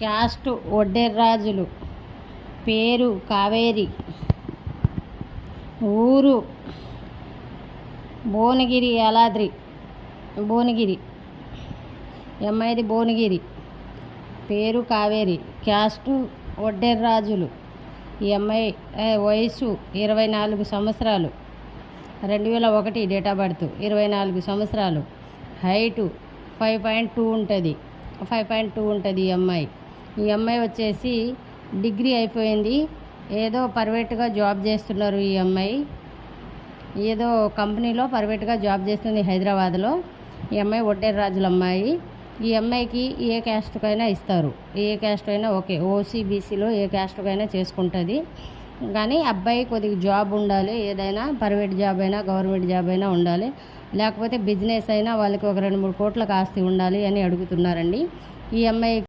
Caste ఒడ్డెర్రాజులు, పేరు కావేరి, ఊరు భువనగిరి, యాలాద్రి భువనగిరి, అమ్మాయిది భువనగిరి, పేరు కావేరి, క్యాస్టు ఒడ్డెర్రాజులు. ఈ అమ్మాయి వయసు 24 సంవత్సరాలు, 2001 డేట్ ఆఫ్ బర్త్, 24 సంవత్సరాలు, హైటు 5.2 ఉంటుంది, 5.2 ఉంటుంది ఈ అమ్మాయి. ఈ అమ్మాయి వచ్చేసి డిగ్రీ అయిపోయింది, ఏదో ప్రైవేట్గా జాబ్ చేస్తున్నారు ఈ అమ్మాయి, ఏదో కంపెనీలో ప్రైవేట్గా జాబ్ చేస్తుంది హైదరాబాద్లో. ఈ అమ్మాయి ఒడ్డెర్రాజుల అమ్మాయి. ఈ అమ్మాయికి ఏ క్యాస్ట్కైనా ఇస్తారు, ఏ క్యాస్ట్ అయినా ఓకే, ఓసీ బీసీలో ఏ క్యాస్ట్కైనా చేసుకుంటుంది. కానీ అబ్బాయి కొద్దిగా జాబ్ ఉండాలి, ఏదైనా ప్రైవేట్ జాబ్ అయినా గవర్నమెంట్ జాబ్ అయినా ఉండాలి, లేకపోతే బిజినెస్ అయినా వాళ్ళకి ఒక 2-3 కోట్లకు ఆస్తి ఉండాలి అని అడుగుతున్నారండి. ఈ అమ్మాయి